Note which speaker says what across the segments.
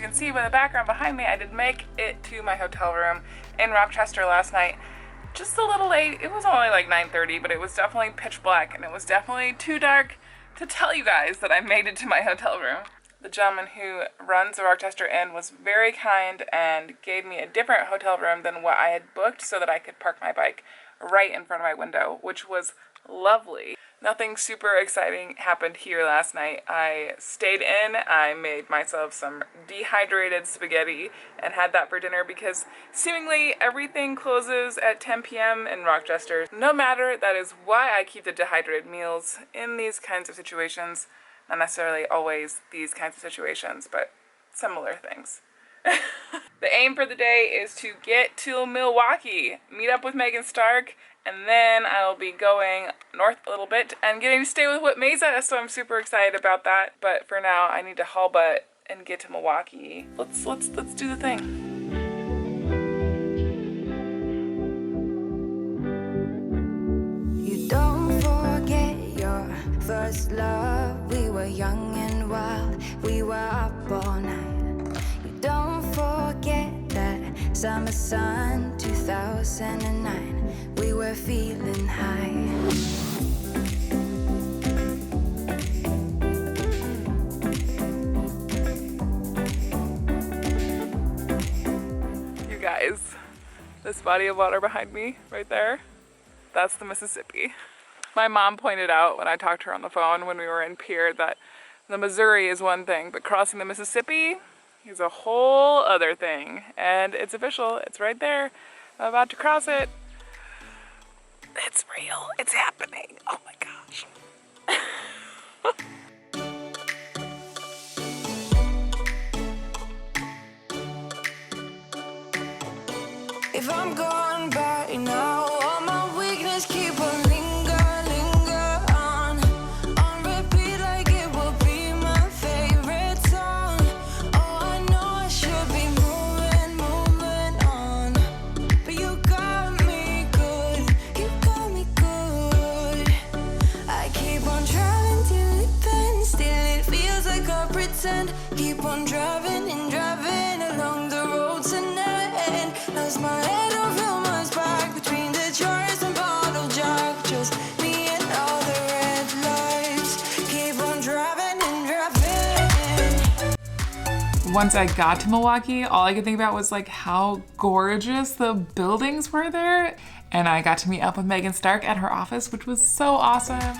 Speaker 1: can see by the background behind me, I did make it to my hotel room in Rochester last night. Just a little late. It was only like 9:30, but it was definitely pitch black, and it was definitely too dark to tell you guys that I made it to my hotel room. The gentleman who runs the Rochester Inn was very kind and gave me a different hotel room than what I had booked so that I could park my bike right in front of my window, which was lovely. Nothing super exciting happened here last night. I stayed in, I made myself some dehydrated spaghetti and had that for dinner because seemingly everything closes at 10 p.m. in Rochester. No matter, that is why I keep the dehydrated meals in these kinds of situations. Not necessarily always these kinds of situations, but similar things. The aim for the day is to get to Milwaukee, meet up with Meghan Stark, and then I'll be going north a little bit and getting to stay with Whit Meza, so I'm super excited about that. But for now, I need to haul butt and get to Milwaukee. Let's do the thing.
Speaker 2: You don't forget your first love. We were young and wild. We were up all night. You don't forget that summer sun 2009. We were feeling high.
Speaker 1: You guys, this body of water behind me, right there, that's the Mississippi. My mom pointed out when I talked to her on the phone when we were in Pierre that the Missouri is one thing, but crossing the Mississippi is a whole other thing. And it's official, it's right there. I'm about to cross it. It's real, it's happening. Oh my gosh.
Speaker 2: If I'm gone by now, all my weakness keep on linger on repeat like it will be my favorite song. Oh, I know I should be moving on, but you got me good, I keep on driving till it bends, still it feels like I pretend. Keep on driving and driving along the road tonight. Lost my head over my back between the jars and bottle jack. Just me and all the red lights. Keep on driving and driving.
Speaker 1: Once I got to Milwaukee, all I could think about was like how gorgeous the buildings were there. And I got to meet up with Meghan Stark at her office, which was so awesome.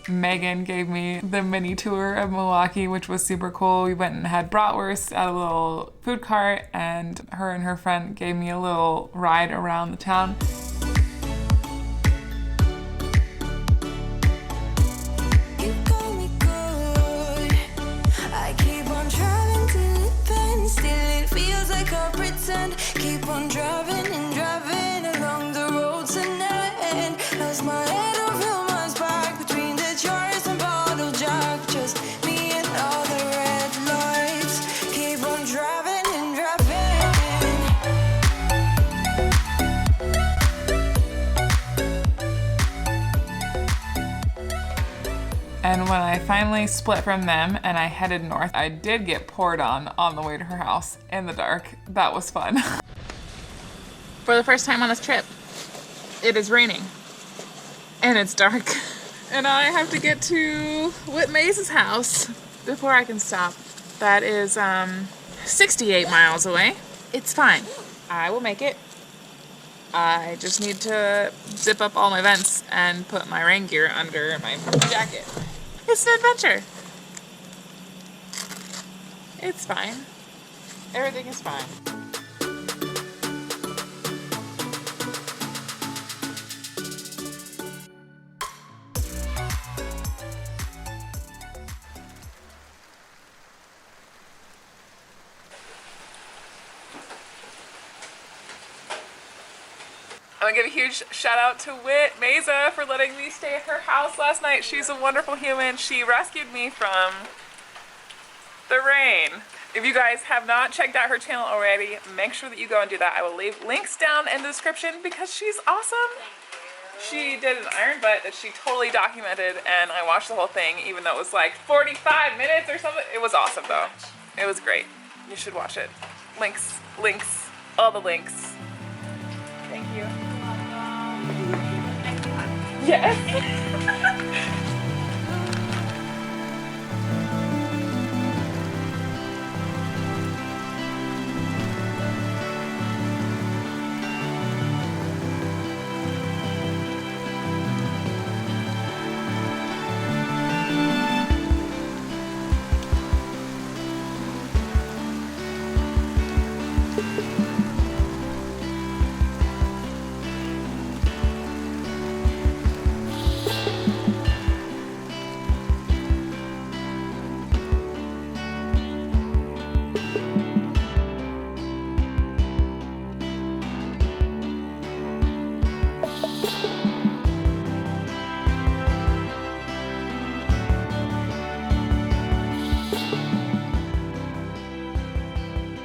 Speaker 1: Meghan gave me the mini tour of Milwaukee, which was super cool. We went and had bratwurst at a little food cart, and her friend gave me a little ride around the town.
Speaker 2: You got me good. I keep on driving till it bends, still it feels like I pretend. Keep on driving and driving along the road tonight. Lost my head over my back between the jars and bottle jack. Just me and all the red lights. Keep on driving and driving.
Speaker 1: And when I finally split from them and I headed north, I did get poured on the way to her house in the dark. That was fun. For the first time on this trip, it is raining and it's dark. And I have to get to Whit Meza's house before I can stop. That is 68 miles away. It's fine. I will make it. I just need to zip up all my vents and put my rain gear under my jacket. It's an adventure. It's fine. Everything is fine. I'm gonna give a huge shout out to Whit, Meza, for letting me stay at her house last night. She's a wonderful human. She rescued me from the rain. If you guys have not checked out her channel already, make sure that you go and do that. I will leave links down in the description because she's awesome. She did an iron butt that she totally documented, and I watched the whole thing, even though it was like 45 minutes or something. It was awesome though. It was great. You should watch it. Links, all the links. Thank you. Yes.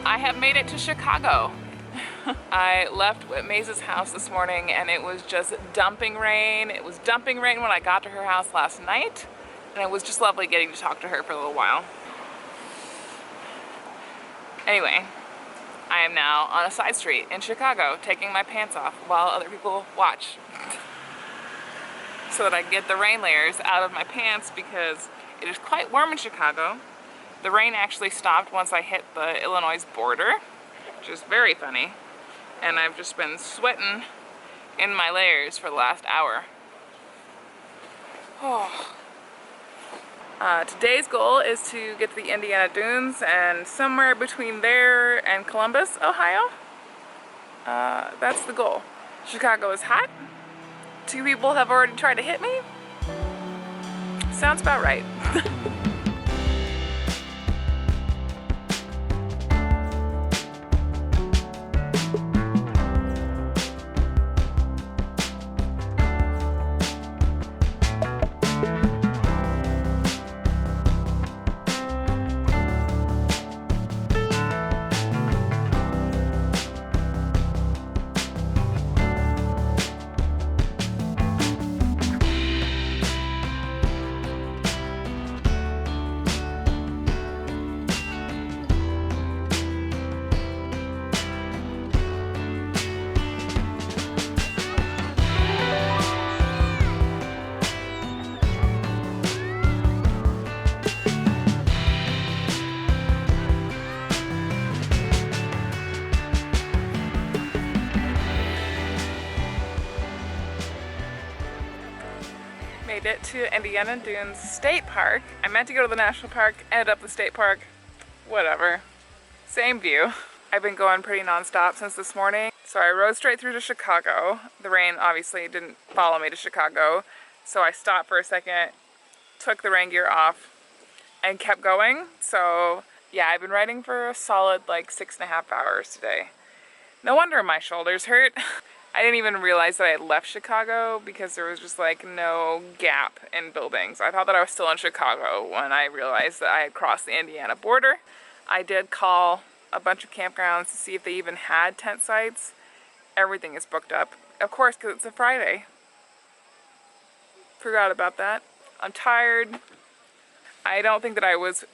Speaker 1: I have made it to Chicago. I left at Meza's house this morning and it was just dumping rain. It was dumping rain when I got to her house last night, and it was just lovely getting to talk to her for a little while. Anyway, I am now on a side street in Chicago taking my pants off while other people watch so that I can get the rain layers out of my pants because it is quite warm in Chicago. The rain actually stopped once I hit the Illinois border, which is very funny. And I've just been sweating in my layers for the last hour. Oh. Today's goal is to get to the Indiana Dunes, and somewhere between there and Columbus, Ohio. That's the goal. Chicago is hot. 2 people have already tried to hit me. Sounds about right. Made it to Indiana Dunes State Park. I meant to go to the national park, ended up the state park. Whatever. Same view. I've been going pretty non-stop since this morning. So I rode straight through to Chicago. The rain obviously didn't follow me to Chicago. So I stopped for a second, took the rain gear off, and kept going. So yeah, I've been riding for a solid like 6.5 hours today. No wonder my shoulders hurt. I didn't even realize that I had left Chicago because there was just like no gap in buildings. I thought that I was still in Chicago when I realized that I had crossed the Indiana border. I did call a bunch of campgrounds to see if they even had tent sites. Everything is booked up. Of course, because it's a Friday. Forgot about that. I'm tired. I don't think that I was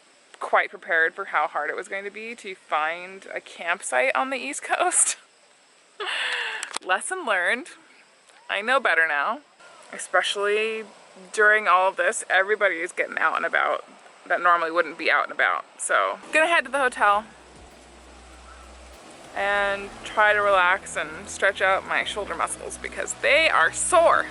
Speaker 1: quite prepared for how hard it was going to be to find a campsite on the East Coast. Lesson learned. I know better now. Especially during all of this, everybody is getting out and about that normally wouldn't be out and about. So, gonna head to the hotel and try to relax and stretch out my shoulder muscles because they are sore.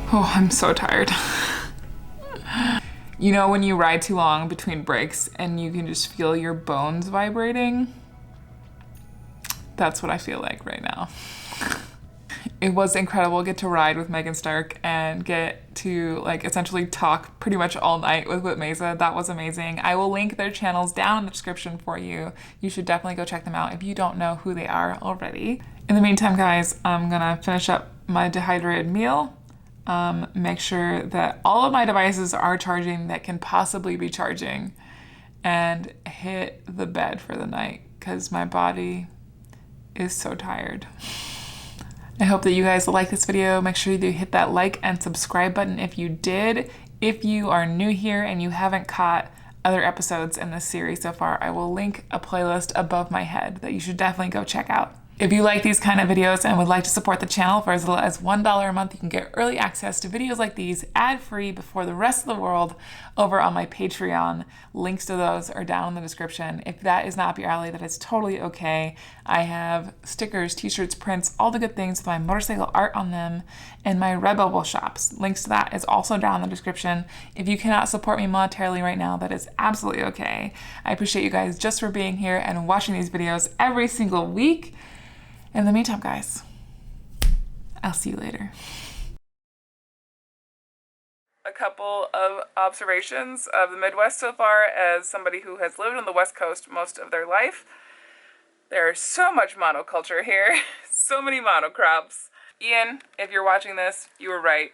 Speaker 1: Oh, I'm so tired. You know when you ride too long between breaks and you can just feel your bones vibrating? That's what I feel like right now. It was incredible get to ride with Meghan Stark and get to like essentially talk pretty much all night with Whit Meza. That was amazing. I will link their channels down in the description for you. You should definitely go check them out if you don't know who they are already. In the meantime, guys, I'm gonna finish up my dehydrated meal. Make sure that all of my devices are charging that can possibly be charging, and hit the bed for the night because my body is so tired. I hope that you guys like this video. Make sure you do hit that like and subscribe button if you did. If you are new here and you haven't caught other episodes in this series so far, I will link a playlist above my head that you should definitely go check out. If you like these kind of videos and would like to support the channel for as little as $1 a month, you can get early access to videos like these ad-free before the rest of the world over on my Patreon. Links to those are down in the description. If that is not up your alley, that is totally okay. I have stickers, t-shirts, prints, all the good things with my motorcycle art on them, and my Redbubble shops. Links to that is also down in the description. If you cannot support me monetarily right now, that is absolutely okay. I appreciate you guys just for being here and watching these videos every single week. In the meantime, guys, I'll see you later. A couple of observations of the Midwest so far as somebody who has lived on the West Coast most of their life. There's so much monoculture here, so many monocrops. Ian, if you're watching this, you were right.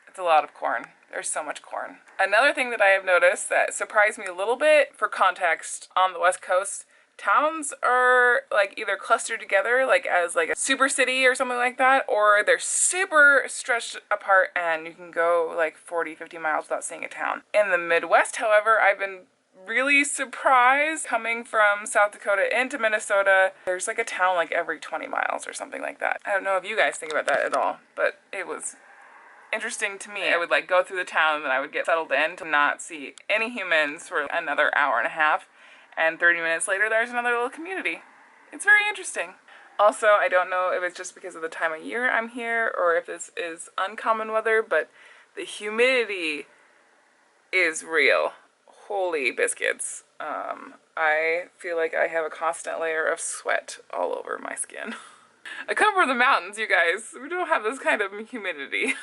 Speaker 1: It's a lot of corn. There's so much corn. Another thing that I have noticed that surprised me a little bit, for context, on the West Coast, towns are like either clustered together like as like a super city or something like that, or they're super stretched apart and you can go like 40-50 miles without seeing a town. In the Midwest, however, I've been really surprised coming from South Dakota into Minnesota. There's like a town like every 20 miles or something like that. I don't know if you guys think about that at all, but it was interesting to me. I would like go through the town and I would get settled in to not see any humans for another hour and a half. And 30 minutes later, there's another little community. It's very interesting. Also, I don't know if it's just because of the time of year I'm here or if this is uncommon weather, but the humidity is real. Holy biscuits. I feel like I have a constant layer of sweat all over my skin. I come from the mountains, you guys. We don't have this kind of humidity.